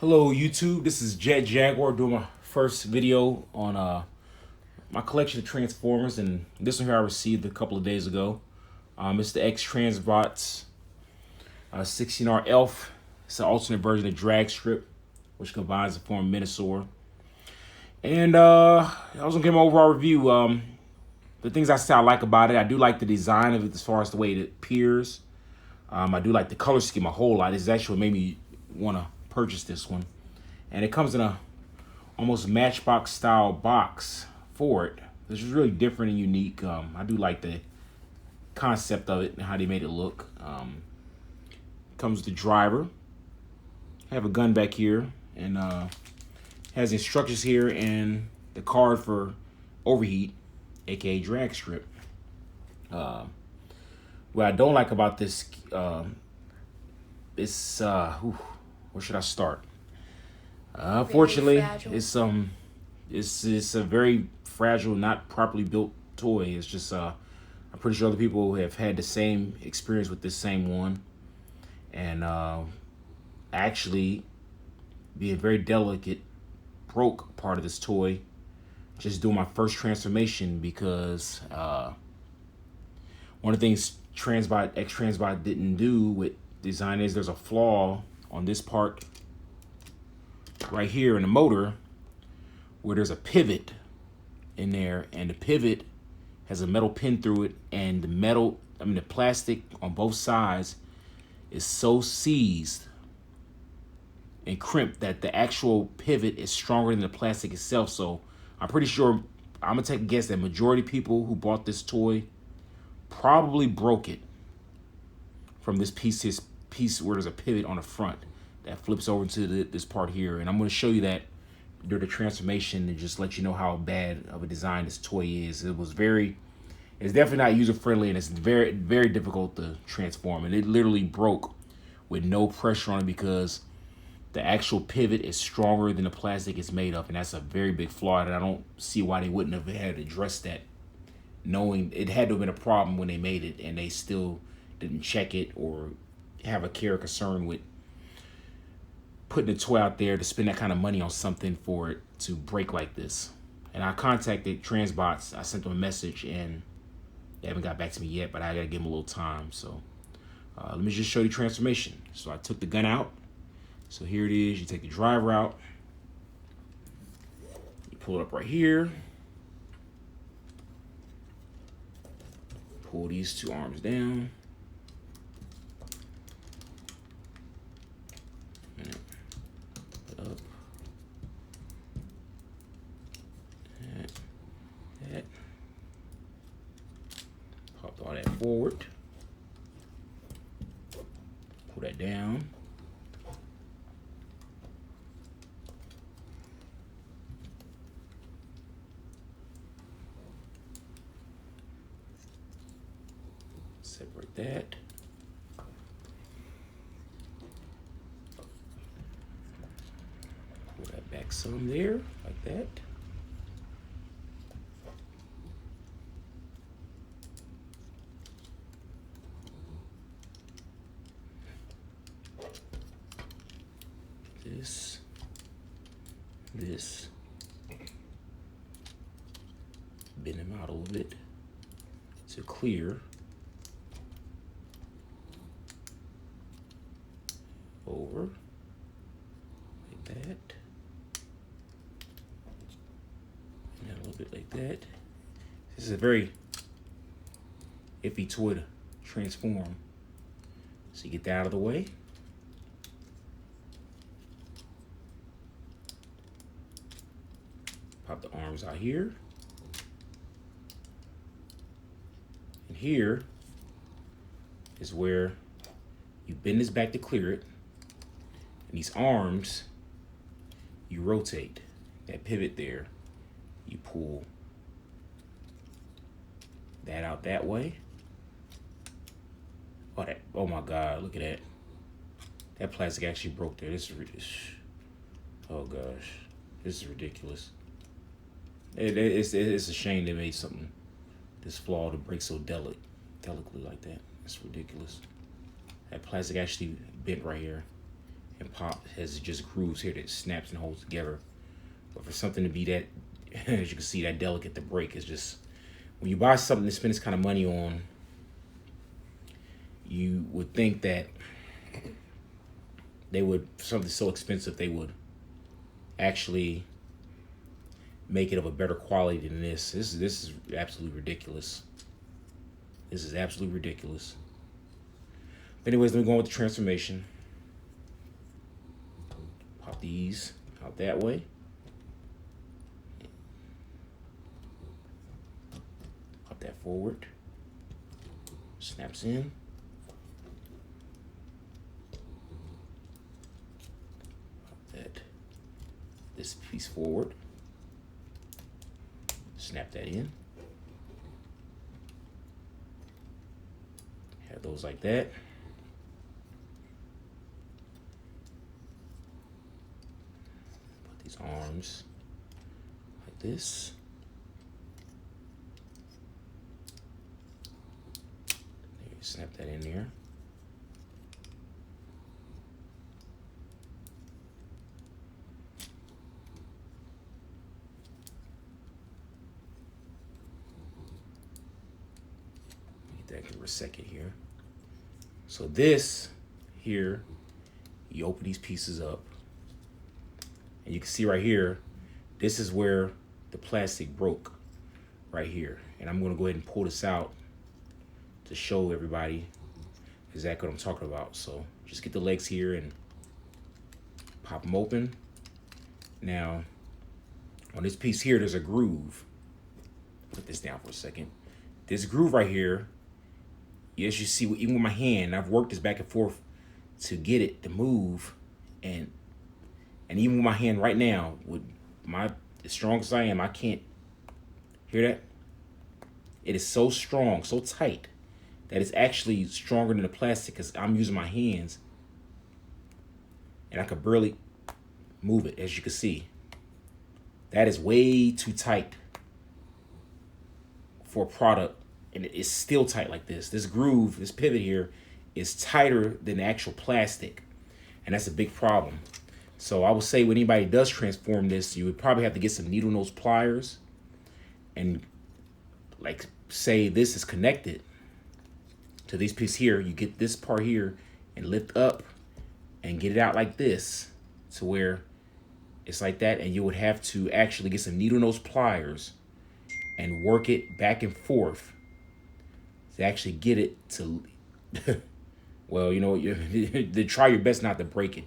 Hello YouTube, this is Jet Jaguar doing my first video on my collection of Transformers, and this one here I received a couple of days ago. It's the Xtranbots 16R Elf. It's an alternate version of Drag Strip, which combines the form Minosaur. And I was gonna give my overall review. The things I like about it, I do like the design of it as far as the way it appears. I do like the color scheme a whole lot. This is actually what made me want to purchase this one. And it comes in a almost Matchbox style box for it. This is really different and unique. I do like the concept of it and how they made it look. Comes with the driver. I have a gun back here, and has instructions here and the card for overheat, aka drag strip. What I don't like about this, it's where should I start? Unfortunately, it's a very fragile, not properly built toy. It's just I'm pretty sure other people have had the same experience with this same one, and actually being very delicate, broke part of this toy. Just doing my first transformation because one of the things Xtranbot didn't do with design is there's a flaw on this part right here in the motor where there's a pivot in there, and the pivot has a metal pin through it, and the plastic on both sides is so seized and crimped that the actual pivot is stronger than the plastic itself. So I'm pretty sure, I'm gonna take a guess that majority of people who bought this toy probably broke it from this piece where there's a pivot on the front that flips over to this part here. And I'm going to show you that during the transformation and just let you know how bad of a design this toy is. It's definitely not user friendly, and it's very, very difficult to transform. And it literally broke with no pressure on it because the actual pivot is stronger than the plastic it's made of. And that's a very big flaw, and I don't see why they wouldn't have had addressed that, knowing it had to have been a problem when they made it, and they still didn't check it or have a care or concern with putting a toy out there to spend that kind of money on something for it to break like this. And I contacted Xtranbots. I sent them a message, and they haven't got back to me yet, but I gotta give them a little time. So let me just show you transformation. So I took the gun out. So here it is. You take the driver out. You pull it up right here. Pull these two arms down. Up. That. Pop all that forward. Pull that down. Separate that. Pull that back some there, like that. This. Bend them out a little bit to clear. Over like that, and then a little bit like that. This is a very iffy toy to transform, so you get that out of the way. Pop the arms out here, and here is where you bend this back to clear it. And these arms, you rotate. That pivot there, you pull that out that way. Oh my God, look at that. That plastic actually broke there. This is ridiculous. Oh gosh, this is ridiculous. It's a shame they made something this flawed to break so delicately like that. It's ridiculous. That plastic actually bent right here. and pop has just grooves here that snaps and holds together. But for something to be that, as you can see, that delicate to break is just, when you buy something to spend this kind of money on, you would think that they would, something so expensive, they would actually make it of a better quality than this. This is absolutely ridiculous. This is absolutely ridiculous. But anyways, let me go on with the transformation. Pop these out that way. Pop that forward. Snaps in. Pop that. This piece forward. Snap that in. Have those like that. Put these arms like this. There, snap that in there. That can reset it here. So this here, you open these pieces up, and you can see right here, this is where the plastic broke, right here. And I'm gonna go ahead and pull this out to show everybody exactly what I'm talking about. So just get the legs here and pop them open. Now, on this piece here, there's a groove. Put this down for a second. This groove right here, as you see, even with my hand, I've worked this back and forth to get it to move, and even with my hand right now, with my, as strong as I am, I can't hear that. It is so strong, so tight, that it's actually stronger than the plastic because I'm using my hands, and I could barely move it, as you can see. That is way too tight for a product. And it's still tight like this. This groove, this pivot here, is tighter than the actual plastic. And that's a big problem. So I would say when anybody does transform this, you would probably have to get some needle nose pliers. And like, say this is connected to this piece here. You get this part here and lift up and get it out like this to where it's like that. And you would have to actually get some needle nose pliers and work it back and forth to actually get it to, well, you know, to try your best not to break it.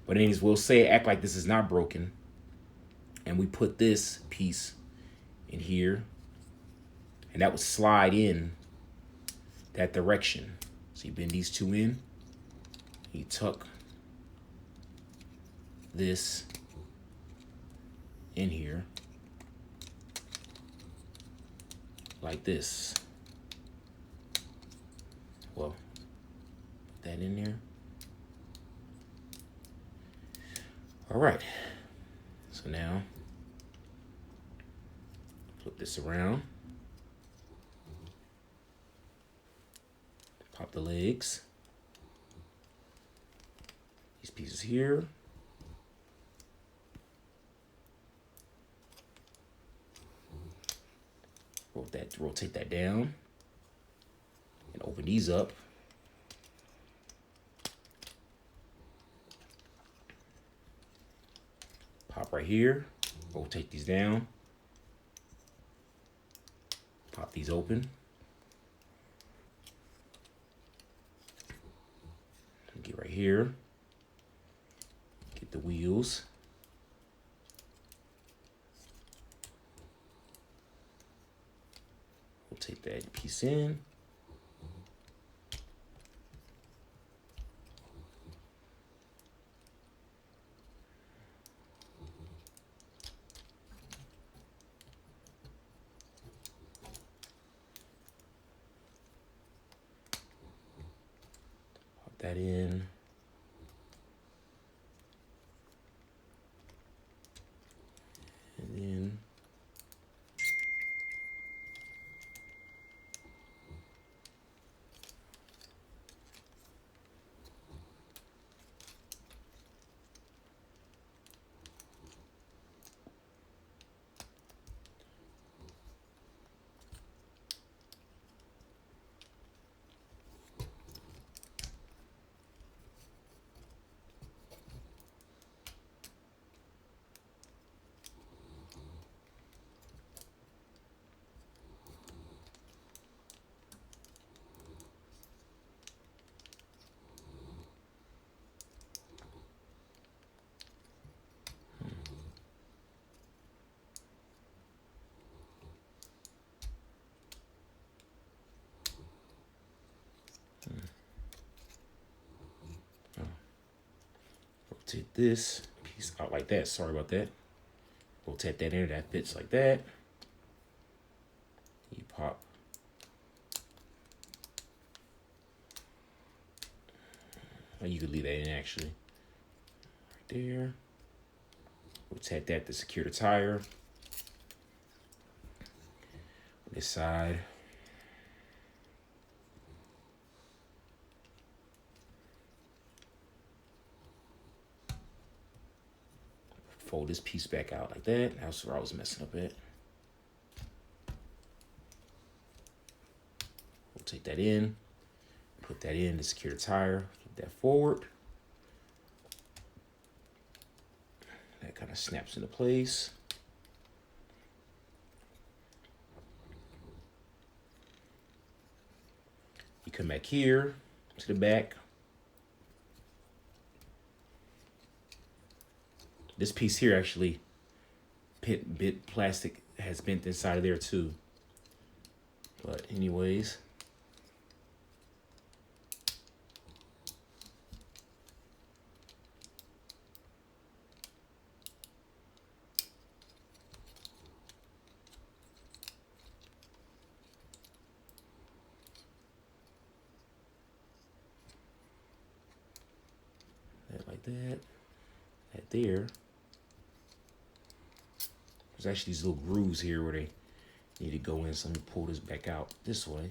But anyways, we'll say act like this is not broken, and we put this piece in here, and that would slide in that direction. So you bend these two in, you tuck this in here like this. Well, put that in there. All right. So now, flip this around. Pop the legs. These pieces here. Rotate that down. And open these up. Pop right here. Rotate these down. Pop these open. Get right here. Get the wheels. Rotate that piece in. That in. And then Rotate this piece out like that. Sorry about that. Rotate that in. That fits like that. You pop. You could leave that in actually. Right there. Rotate that to secure the tire. This side. Fold this piece back out like that. That's where I was messing up at. We'll take that in, put that in to secure the tire, flip that forward. That kind of snaps into place. You come back here to the back. This piece here actually, bit plastic has bent inside of there too. But anyways. That like that. That there. There's actually these little grooves here where they need to go in. So let me pull this back out this way.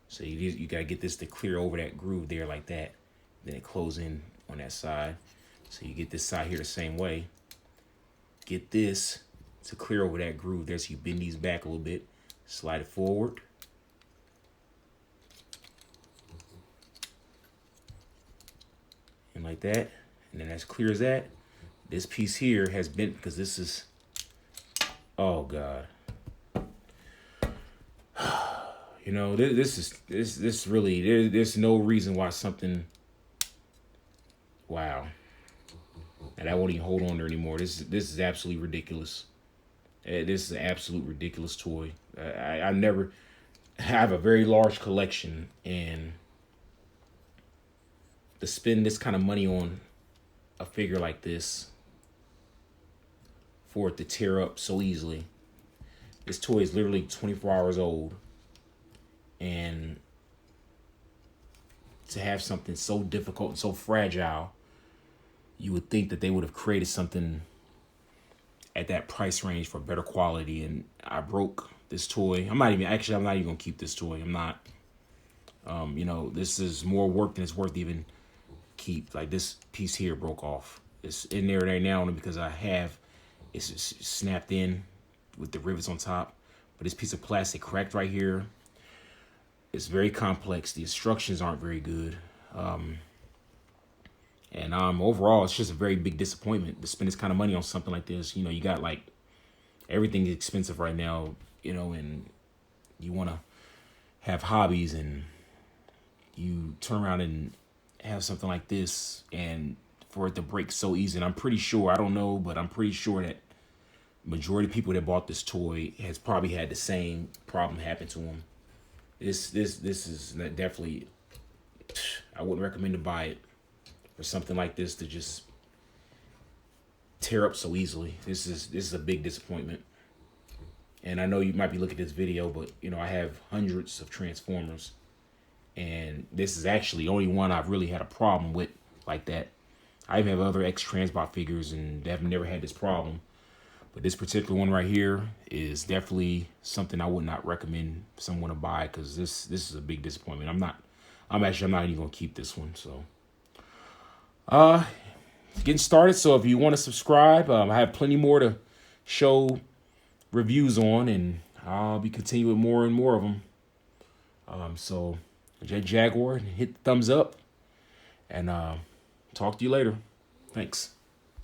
So you gotta get this to clear over that groove there like that. Then it closes in on that side. So you get this side here the same way. Get this to clear over that groove there. So you bend these back a little bit, slide it forward. And like that. And then as clear as that, this piece here has bent because this is, oh God. You know, this really, there's no reason why something, wow. And I won't even hold on there anymore. This is absolutely ridiculous. This is an absolute ridiculous toy. I never have a very large collection, and to spend this kind of money on a figure like this for it to tear up so easily. This toy is literally 24 hours old, and to have something so difficult and so fragile, you would think that they would have created something at that price range for better quality. And I broke this toy. I'm not even gonna keep this toy. I'm not. You know, this is more work than it's worth to even keep. Like, this piece here broke off. It's in there right now only because it's snapped in with the rivets on top. But this piece of plastic cracked right here. It's very complex. The instructions aren't very good. And overall, it's just a very big disappointment to spend this kind of money on something like this. You know, you got like everything is expensive right now, you know, and you want to have hobbies, and you turn around and have something like this and for it to break so easy. And I'm pretty sure, I don't know, but I'm pretty sure that majority of people that bought this toy has probably had the same problem happen to them. This is definitely, I wouldn't recommend to buy it. For something like this to just tear up so easily. This is a big disappointment. And I know you might be looking at this video, but you know, I have hundreds of Transformers, and this is actually the only one I've really had a problem with like that. I even have other Xtranbot figures and I've never had this problem. But this particular one right here is definitely something I would not recommend someone to buy, because this is a big disappointment. I'm not even gonna keep this one. So getting started. So if you want to subscribe, I have plenty more to show reviews on, and I'll be continuing more and more of them. So Jet Jaguar, hit the thumbs up, and talk to you later. Thanks.